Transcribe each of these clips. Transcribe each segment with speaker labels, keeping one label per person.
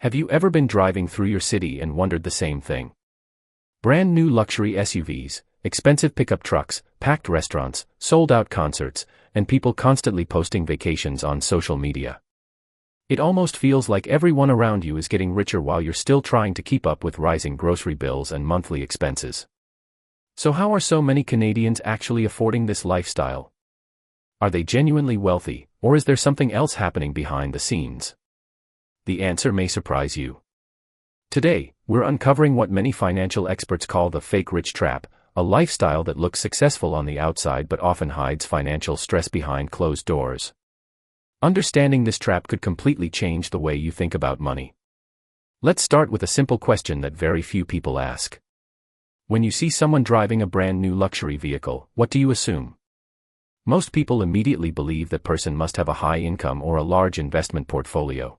Speaker 1: Have you ever been driving through your city and wondered the same thing? Brand new luxury SUVs, expensive pickup trucks, packed restaurants, sold-out concerts, and people constantly posting vacations on social media. It almost feels like everyone around you is getting richer while you're still trying to keep up with rising grocery bills and monthly expenses. So how are so many Canadians actually affording this lifestyle? Are they genuinely wealthy, or is there something else happening behind the scenes? The answer may surprise you. Today, we're uncovering what many financial experts call the fake rich trap, a lifestyle that looks successful on the outside but often hides financial stress behind closed doors. Understanding this trap could completely change the way you think about money. Let's start with a simple question that very few people ask. When you see someone driving a brand new luxury vehicle, what do you assume? Most people immediately believe that person must have a high income or a large investment portfolio.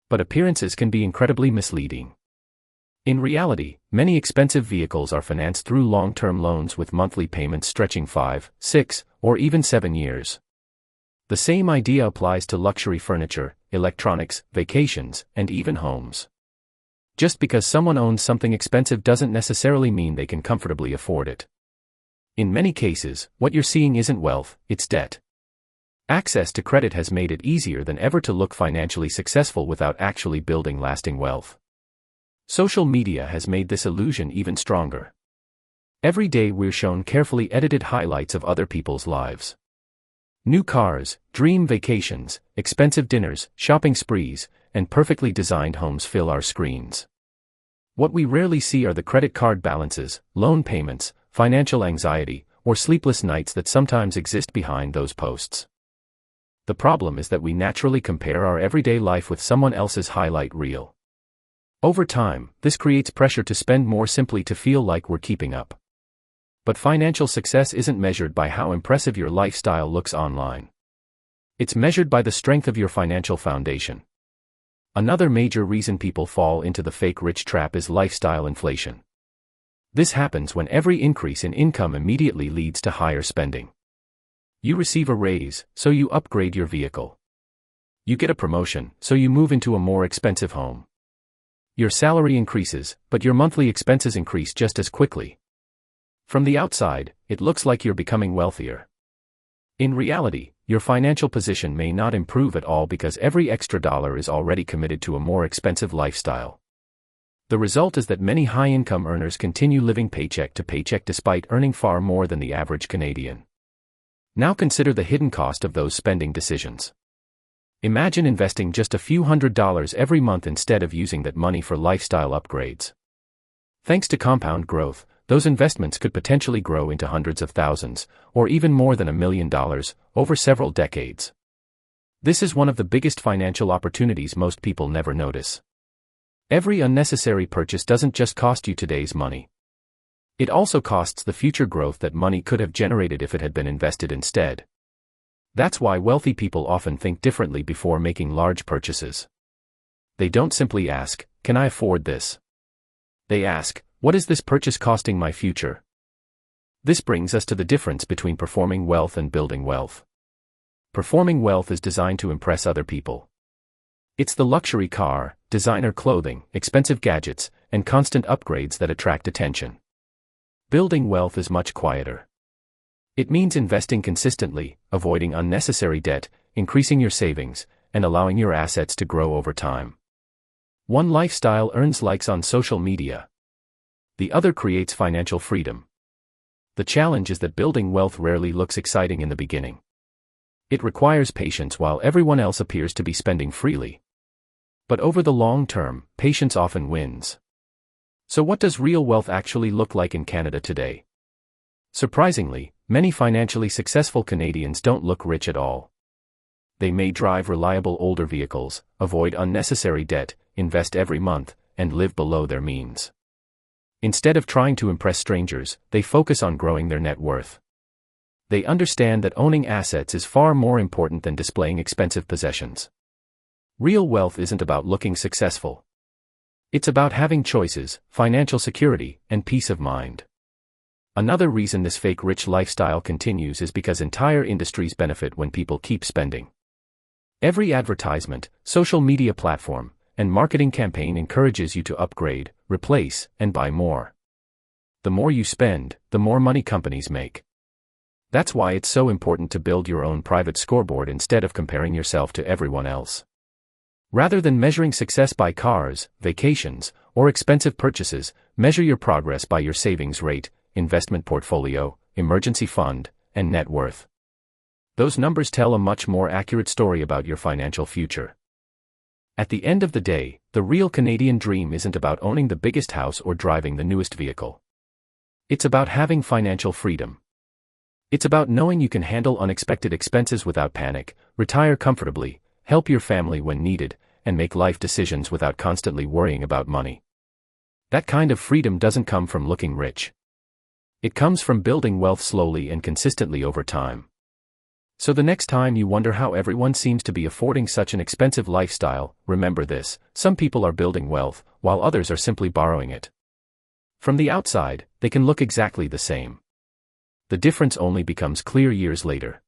Speaker 1: But appearances can be incredibly misleading. In reality, many expensive vehicles are financed through long-term loans with monthly payments stretching 5, 6, or even 7 years. The same idea applies to luxury furniture, electronics, vacations, and even homes. Just because someone owns something expensive doesn't necessarily mean they can comfortably afford it. In many cases, what you're seeing isn't wealth, it's debt. Access to credit has made it easier than ever to look financially successful without actually building lasting wealth. Social media has made this illusion even stronger. Every day we're shown carefully edited highlights of other people's lives. New cars, dream vacations, expensive dinners, shopping sprees, and perfectly designed homes fill our screens. What we rarely see are the credit card balances, loan payments, financial anxiety, or sleepless nights that sometimes exist behind those posts. The problem is that we naturally compare our everyday life with someone else's highlight reel. Over time, this creates pressure to spend more simply to feel like we're keeping up. But financial success isn't measured by how impressive your lifestyle looks online. It's measured by the strength of your financial foundation. Another major reason people fall into the fake rich trap is lifestyle inflation. This happens when every increase in income immediately leads to higher spending. You receive a raise, so you upgrade your vehicle. You get a promotion, so you move into a more expensive home. Your salary increases, but your monthly expenses increase just as quickly. From the outside, it looks like you're becoming wealthier. In reality, your financial position may not improve at all because every extra dollar is already committed to a more expensive lifestyle. The result is that many high-income earners continue living paycheck to paycheck despite earning far more than the average Canadian. Now consider the hidden cost of those spending decisions. Imagine investing just a few $100s every month instead of using that money for lifestyle upgrades. Thanks to compound growth, those investments could potentially grow into hundreds of thousands, or even more than $1 million, over several decades. This is one of the biggest financial opportunities most people never notice. Every unnecessary purchase doesn't just cost you today's money. It also costs the future growth that money could have generated if it had been invested instead. That's why wealthy people often think differently before making large purchases. They don't simply ask, "Can I afford this?" They ask, "What is this purchase costing my future?" This brings us to the difference between performing wealth and building wealth. Performing wealth is designed to impress other people. It's the luxury car, designer clothing, expensive gadgets, and constant upgrades that attract attention. Building wealth is much quieter. It means investing consistently, avoiding unnecessary debt, increasing your savings, and allowing your assets to grow over time. One lifestyle earns likes on social media. The other creates financial freedom. The challenge is that building wealth rarely looks exciting in the beginning. It requires patience while everyone else appears to be spending freely. But over the long term, patience often wins. So what does real wealth actually look like in Canada today? Surprisingly, many financially successful Canadians don't look rich at all. They may drive reliable older vehicles, avoid unnecessary debt, invest every month, and live below their means. Instead of trying to impress strangers, they focus on growing their net worth. They understand that owning assets is far more important than displaying expensive possessions. Real wealth isn't about looking successful. It's about having choices, financial security, and peace of mind. Another reason this fake rich lifestyle continues is because entire industries benefit when people keep spending. Every advertisement, social media platform, and marketing campaign encourages you to upgrade, replace, and buy more. The more you spend, the more money companies make. That's why it's so important to build your own private scoreboard instead of comparing yourself to everyone else. Rather than measuring success by cars, vacations, or expensive purchases, measure your progress by your savings rate, investment portfolio, emergency fund, and net worth. Those numbers tell a much more accurate story about your financial future. At the end of the day, the real Canadian dream isn't about owning the biggest house or driving the newest vehicle. It's about having financial freedom. It's about knowing you can handle unexpected expenses without panic, retire comfortably, help your family when needed, and make life decisions without constantly worrying about money. That kind of freedom doesn't come from looking rich. It comes from building wealth slowly and consistently over time. So the next time you wonder how everyone seems to be affording such an expensive lifestyle, remember this: some people are building wealth, while others are simply borrowing it. From the outside, they can look exactly the same. The difference only becomes clear years later.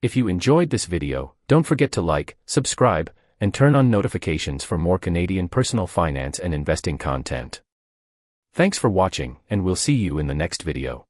Speaker 1: If you enjoyed this video, don't forget to like, subscribe, and turn on notifications for more Canadian personal finance and investing content. Thanks for watching, and we'll see you in the next video.